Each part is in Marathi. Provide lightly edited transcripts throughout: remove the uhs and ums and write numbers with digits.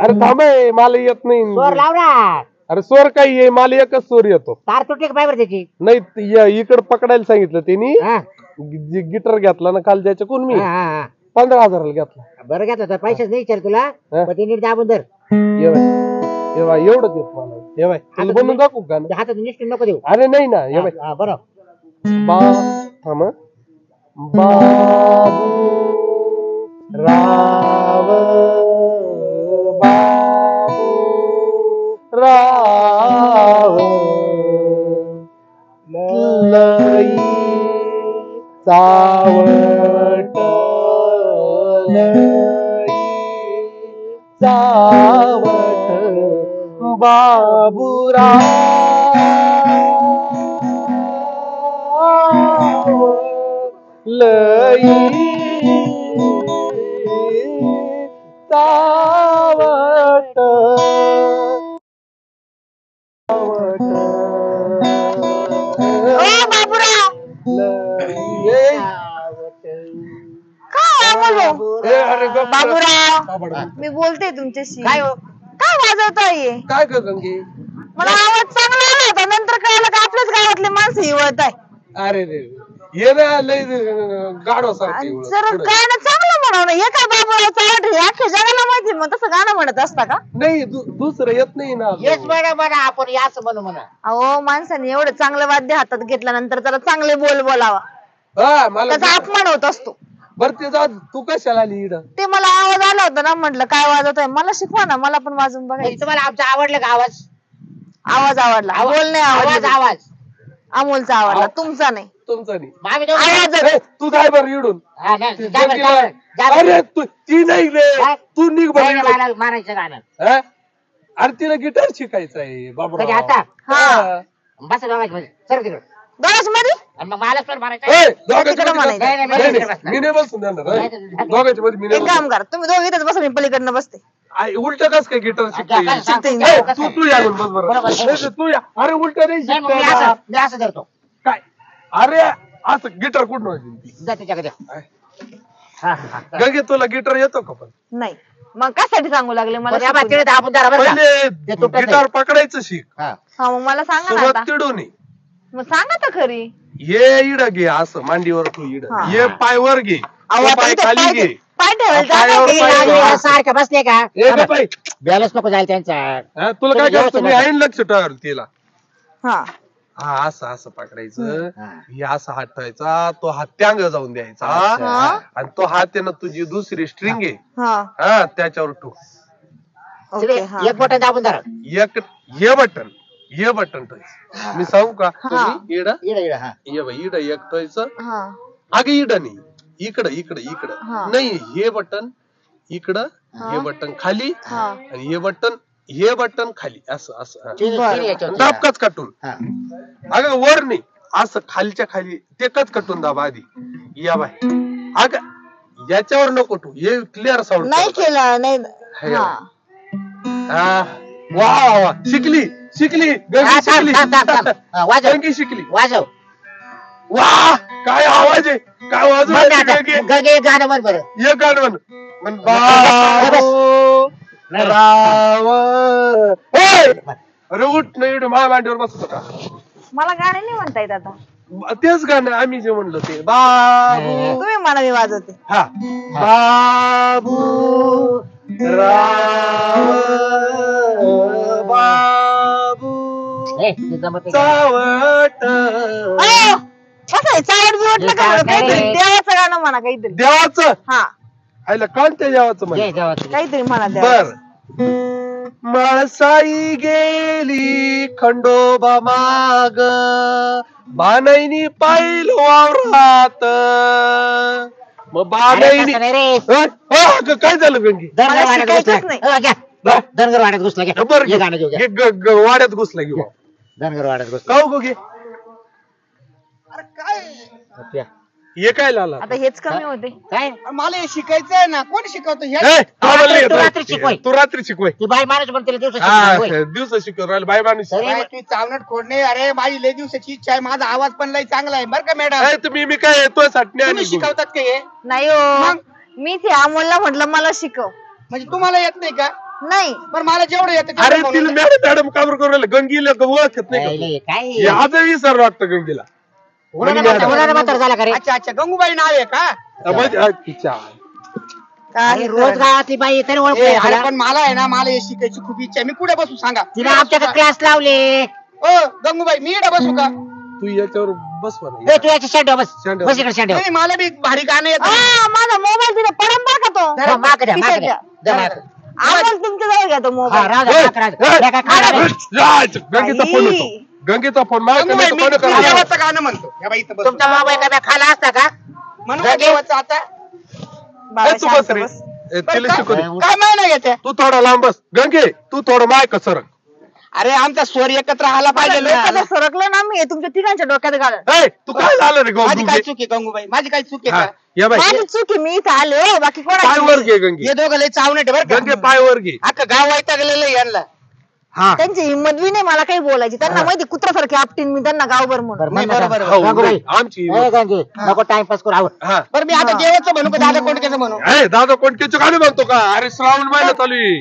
अरे थांब मला येत नाही स्वर लाव ना. अरे स्वर काही आहे मला एकच स्वर येतो तार तुटली का पाय त्याची नाही इकडे पकडायला सांगितलं त्यांनी हा गिटार घेतला ना काल ज्याच्या कोण मी हा, हा. 15,000 घेतला बरं घेतलं तर पैसेच नाही विचार तुला हा? पण ते नीट दाबून धर एवढं येत मला येवाय तुला बनवून दाखवू का ते हातात निष्ठून नको देऊ अरे नाही ना येवाय हा, बरं बा थांब बाबू राव बाबू राव लई चावट लई चावट बाबूराव लई चावट बाबूराव मी बोलते तुमच्याशी काय हो काय वाजवताय काय कर गंगे मला आवाज चांगला आला होता नंतर कळलं का आपल्याच गावातले माणसं हिवळत आहे अरे रे ये ना लय गाडो सारखी जर गाणं चांगलं म्हणावं ना हे काय बाबूराव चालत हे अख्ख्या जगाला माहिती मग तसं गाणं म्हणत असता का नाही दुसरं येत नाही ना येस म्हणा म्हणा आपण याच म्हणू म्हणा अहो माणसाने एवढं चांगलं वाद्य हातात घेतल्यानंतर त्याला चांगले बोल बोलावा हा मला त्याचा अपमान होत असतो बर ते जा तू कशाला आली इकडं ते मला आवाज आला होता ना म्हटलं काय वाजवतोय मला शिकवा ना मला पण वाजून बघायचं तुम्हाला आमचा आवडलं का आवाज आवाज आवडला बोल नाही आवाज आवडला आवाज अमोलचा आवडला तुमचा नाही तुमचा नाही आम्ही दोघं- आवाज ए, तू जाय बर इडून हा, जा बरं, जा बरं, जा बरं. अरे ती नाही रे काय? तू निघ बर नाही, इकडून. नाही, मारायचं गाणं हा? अरे तिला गिटार शिकायचं आहे कधी बाबा आता हा बस दोघांची मध्ये सर तिकडं गणेश मध्ये आणि मग मला पण मारायचं तिकडं म्हणायचं. मी नाही बसून देणार हा? दोघांच्या मध्ये मी नाही एक काम करा तुम्ही दोघे इथेच बसा मी पलीकडनं बसते उलट कस काय गिटार शिकते काय सांग? शिकते. ए, तू या बस बरोबर बरोबर. नाही, नाही, तू या अरे उलट नाही नाही, मग मी शिकते असं- मी असं धरतो काय अरे असं गिटार कुठं व्हायची जा त्याच्याकडे हा, हा, हा. गंगे तुला गिटार येतो का पण नाही मग कशासाठी सांगू लागले मला बरं, या शिकवून बाबतीत द्या. आपण जरा बरं का? पहिले ते तुटत नाही. गिटार पकडायचं शिक हा. हा मग मला सांगा ना सुरुवात आता तिडून ये. मग सांगा तर खरी ये इड घे असं मांडीवर तू इड हा. ये पाय वर घे अहो, तो आता पाय इथे खाली पाय घे पाय ठेवायला जागा पायावर आहे. पाय लागले, ठेवा. सारखं बसले का ए गं बाई, बॅलन्स नको जायला त्यांचा हा, तुला काय करायचं मी आहे ना लक्ष ठेवायला तिला हा हा असं असं पकडायचं हा. हे असं हात ठेवायचा तो हात त्यांग जाऊन द्यायचा हा. आणि तो हात आहे ना तुझी दुसरी स्ट्रिंग आहे हा हा त्याच्यावर ठेव ओके हा एक बटन दाबून धरा एक हे बटन ठेवायचं मी सांगू का हा. तुम्ही इड इकडे इकडे हा ये बाई इड एक ठेवायचं हा अगे इड नाही इकडं इकडं हा. इकडं नाही हे बटन इकडं हा. हे बटन खाली हा आणि हे बटन खाली असं असं हा. तीन- बरं. तीन याच्यावरती. दाबकाच काटून हा. अगं वर नाही असं खालच्या खाली ते कच कटून दाब आधी या बाय अगं याच्यावर नको तू हे क्लिअर साऊंड नाही केलं नाही हे हा वा वा वा शिकली गंगी हा, थांब, शिकली थांब, थांब, थांब. हा, वाजव गंगी शिकली वाजव वा काय आवाज आहे काय आवाज म्हण आता. गगे गाणं म्हण बरं ये गाणं म्हण बाबू राव ए! अरे उठ नाही माझ्या मांडीवर बसतो का मला गाणे नाही म्हणता येत आता तेच गाणं आम्ही जे म्हणलो ते बाबू तुम्ही म्हणा मी वाजवते हा बाबू राव बाबू ए, ते जमत नाही. चावट अहो, कसं आहे चावट बिवट नका म्हणू. काहीतरी देवाचं गाणं म्हणा काहीतरी देवाचं हा आयला कोणत्या देवाचं म्हण घे गावात. काहीतरी म्हणा बर देवाचं. माळसाई गेली खंडोबा माग बानाईनी पाहिलं वावरात मग अरे, बानाईनी तसं नाही रे. काय झालं गंगी धनगर मला वाड्यात शिकायचंच घुसला. नाही. हो, घ्या. धनगर वाड्यात घुसला घ्या. बर हे गाणं घेऊ घ्या. वाड्यात घुसला घेऊ धनगर वाड्यात घुसला काऊ गो घे घ्या. हे काय लाला आता हेच कमी होते काय मला हे शिकायचंय ना कोण शिकवतो हे तू रात्री शिकवय. तू रात्री शिकवय ती बाई माणूस म्हणते दिवस हा दिवस शिकव राहिला बाय माणूस तरी- काय तू चावनट खोडणे अरे माझी लय दिवसाची इच्छा आहे माझा आवाज पण लय चांगला आहे बरं का मॅडम काय तुम्ही मी काय तो साठी तुम्ही शिकवतात का हे नाही हो मग? मी ते अमोलला म्हटलं मला शिकव म्हणजे तुम्हाला येत नाही का नाही बरं मला जेवढं येतं तेवढं अरे म्हणून. तिला मॅडम काबर करू राहिले गंगीला ओळखत नाही का? काय हे आजही सर वाटतं गंगीला आणि मॅडम. उन्हाळा म्हातारा झाला का रे अच्छा अच्छा गंगूबाई नाव आहे का तिच्या काय रोज गावातली बाई तरी ओळख ए, नाही अरे मला. पण मला आहे ना मला हे शिकायची खूप इच्छा आहे मी कुठे बसू सांगा तिला आमच्याकडे क्लास लावले ओ गंगूबाई मी इकडे बसू का तू याच्यावर बस ए, म्हणा. तू याच्या शेंड्या बस शेंड्यावर. बस इकडे शेंड्यावर. नाही मला बी भारी गाणं येतं माझा मोबाईल तिथे पडून टाकतो हो, मागं द्या, मागं द्या. द्या मागं. आम्हाला तुमच्या जवळ घ्या तो हा, मोबाईल राहू द्या, मागं राहू द्या. द्या काय खाणार आहे? गंगेचा फोन येतो गंगेचा फोन मला गंगूबाई मी कोणी तुला देवाचं गाणं म्हणतो या बाई इथं बस तुमचा मोबाईल काय खाला असता का म्हणून का देवाचं आता बाबा तू शांत बस रे बस. तिला शिकू दे. काय महिना घेते तू थोडा लांब बस गंगे तू थोडं माय कसर अरे आमचा स्वर एकत्र आला पाहिजे डोक्यात ना. सरकलं ना मी तुमच्या तिघांच्या डोक्यात घालत तू काय झालं रे माझी काय गंगे चूक आहे गंगूबाई माझी काय चूक आहे हा, का या बाई माझी चुकी मी इथं आले हो, बाकी पाय वर कोणा घे गंगे हे दोघं लय चावणे बरं गंगे का पाय वर घे अख्खं गाव वैतागलेलं आहे यांना हा त्यांची हिंमत बी नाही मला काही बोलायची त्यांना माहिती कुत्र्यासारखी आपटीन मी त्यांना गावभर म्हणून बरं, नाही, म्हणलं बरोबर, का? हो, गंगूबाई. आमची ए, गंगे, नको टाइमपास करू आवड हा बरं मी आता देवाचं म्हणू का दादा कोणत्याचं म्हणू ए, दादा कोणकेचं गाणं म्हणतो का अरे श्रावण महिना चालू आहे.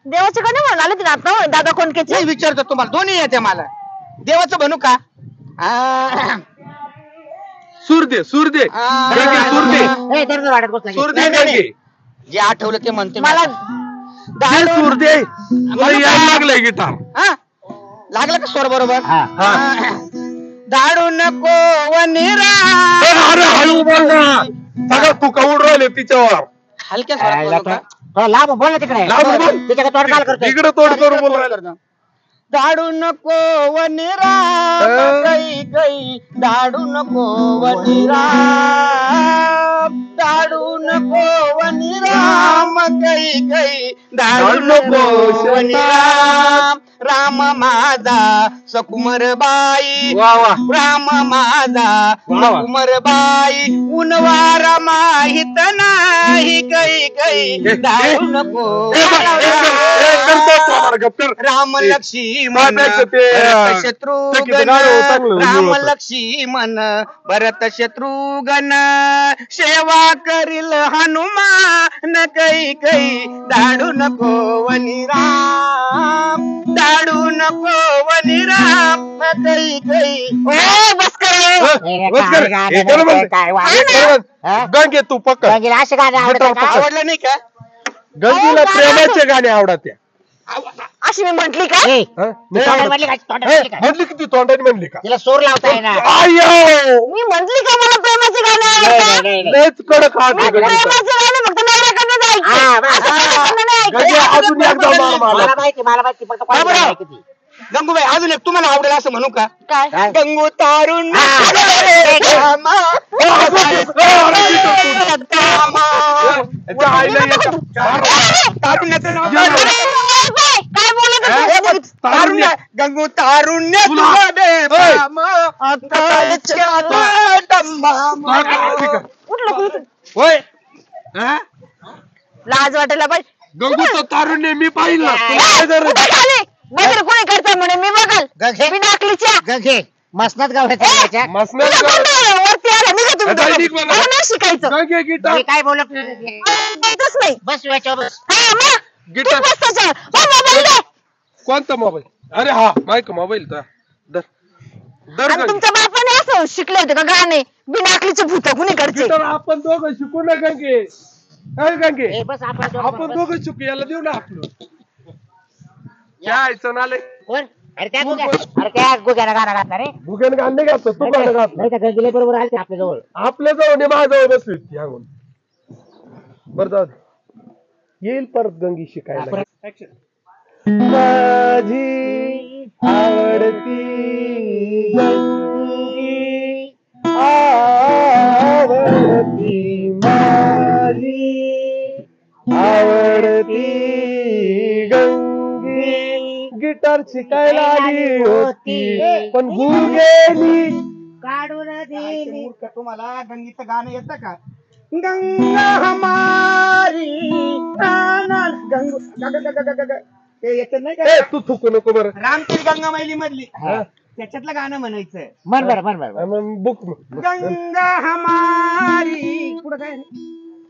देवाचे कधी म्हणाले तिने आता दादा कोणकेचे नाही विचारतो तुम्हाला दोन्ही येते मला देवाचं म्हणू का सूर दे गंगे सूर दे ए, दररोज वाटत बसला की. सूर दे नाही, नाही, गंगे जे आठवलं ते म्हणते मी मला आता. दे सूर दे मला यायला लागलंय गिटार हा? लागलं का स्वर बरोबर हा. हा दाडू नको वनिरा अरे हळू बोल ना सगळं तू कवून राहिले तिच्यावर हलक्या स्वरात आईला बोलू का? थोडा लांब बोल ना तिकडे लांब बोल. तिच्याकडे तोंड काल करतोय इकडे तोड करून बोल राहिला. दाडू नको वनिरा गई गई दाडू नको वनिरा दाडू नको वनिरा गई गई दाडू नको वनिरा राम माझा सकुमर बाई वा वा राम माझा वा. सकुमर बाई उनवार माहित नाही गई गई दाडू नको करतो तो आम्हाला गप्प कर. राम लक्ष्मण माताचं ते, भरत ते शत्रुघ्न किती गाणं चांगलं राम होतं. लक्ष्मण भरत शत्रुघ्न सेवा करील हनुमान कै कै दाडू नको वनी राम दाडू नको वनी राम कै कै बस कर बस कर. हे कर बंद. काय वाद? हे कर बंद. हा? गंगे तू पकड गंगेला असे गाणे आवडतात का? आवडलं नाही का गंगीला प्रेमाचे गाणे आवडत अशी मी म्हंटली का ए, तू तोंडात म्हणली का? तोंडात म्हणली का? म्हणली किती तोंडाने म्हणली का तिला सूर लावता येईना. आयो मी म्हंटली का मला प्रेमाचे गाणे नाही, आवडतात? नाही, नाही. लयच कडक हात आहे गंगीचा. प्रेमाचे गाणे फक्त नवऱ्याकडनं जायचे. हा, बस. माझ्याकडनं नाही ऐकायचे. गंगे अजून एकदा मार मला. मला माहिती फक्त कोणाला बाबूराव. माहिती ती. गंगूबाई अजून एक तुम्हाला आवडेल असं म्हणू का काय काय? गंगू तारुण हा. त्याच्या आईला येतं. तारुण्याचं नाव या. काय? काय बोलत हा? होते? तारुण्य गंगू तारुण्य तुला- तुला दे ओय. राम. आकाशाचा डंबाम. ठीक आहे. उठलं तू इथून. होय हा? लाज वाटायला पाहिजे गंगूचं तारुण्य मी पाहिलं काय? तुला काय गरज? कुठे खाली नाहीतर कोणी करतं म्हणे मी बघल गंगे. मी नाकलीच्या गंगे मसनात गावड्याच्या गाण्याच्या. मसनात तुला गाव- कोणतं वरती आलं निघा तुम्ही आता दोघं. निघ मला. मला नाही शिकायचं गंगे गिटार मी काय बोलत नाही. माहीतच नाही बस याच्यावर बस. हा मग गिटार. तूच बस त्याच्यावर. हो, मोबाईल दे. कोणता मोबाईल अरे हा मायक मोबाईल तर दर दर आणि गंगे. तुमच्या बापाने असं शिकले होते का गाणे बिनाकलीचे भूत कुणीकडचे गिटार आपण दोघं शिकू ना गंगे अरे गंगे ए, बस आपण दोघं आपण बस. दोघं शिकू याला देऊ ना आपलं यायचं नाले कोण? अरे त्या गुग्याला गाणं घातला रे. भुगेन गाणं नाही घातलं तू गाणं घातलं नाही तर गंगेला बरोबर आलते आपल्या जवळ. आपल्या जवळ आणि माझ्याजवळ बसली होती ह्याहून बरं जाऊ दे येईल परत गंगी शिकायला Action. माझी आवडती गंगी आवडती माझी आवडती गंगी गिटार शिकायला आली होती पण गुगेली काढून दिली. मूर्ख, तुम्हाला गंगीचं गाणं येतं का गंगा हमारी गंगू ते येत नाही ए, का तू थुकू नको बरं रामतीर गंगा मैली मधली हा. त्याच्यातलं गाणं म्हणायचं मन बरं मन बरं. बुक गंगा हमारी कुठं काय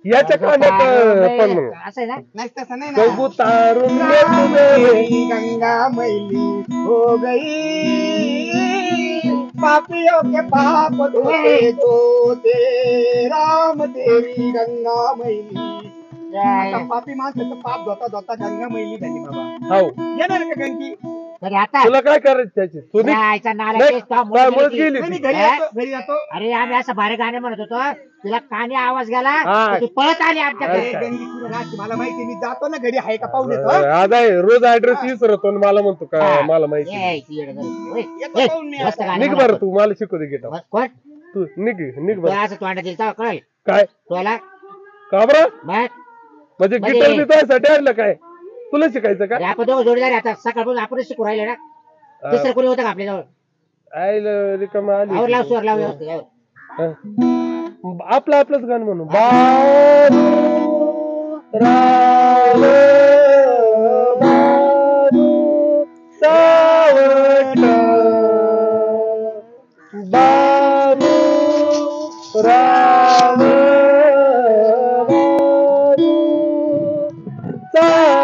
याच्या कानात पण असं आहे ना. नाही तसं नाही ना. कबूतारून मेरी गंगा मैली हो गई, पापियों के पाप धोते धोते, राम तेरी गंगा मैली. आता पापी माणसाचं पाप धोता धोता गंगा मैली झाली बाबा. हो येणार का गंगी? तरी आता तुला काय करायचं त्याची तू निघ. जायचा नाला नाही, तेच तो मुलगी त्यामुळेच गेली. गेली नाही, मी ती. घरी येतो घरी जातो. अरे आम्ही असं भारी गाणे म्हणत होतो, तिला कानी आवाज गेला हा. तर ती पळत आली अरे आमच्याकडे. गंगी कुठे राहते मला माहिती, मी जातो ना घरी आहे का पाहून येतो. आज आहे रोज ऍड्रेस विसरतो आणि मला म्हणतो का हा. मला माहिती ए, ती येडं झाली. ओय, येतो ए, पाहून मी मस्त आता. गाणे निघ म्हणत बरं तू मला शिकू दे गिटार. होतो. कोण तू निघ निघ तो बरं. असं तोंडात दिलं तेव्हा कळेल काय तुला. का बरं मग म्हणजे म्हणजे- गिटार बी तुझ्यासाठी आणलं काय तुला शिकायचं का अरे आपण दोघं जोडीदार आहे, आता सकाळपासून आपणच शिकू राहिले ना. तिसरं कोणी होतं का आपल्या जवळ. आईला रिकाम आली आवर लाव स्वर लाव व्यवस्थित, आवर. हा. आपलंच गाणं म्हणू बाबू राव बाबू सावट बाबू राव बाबू सावट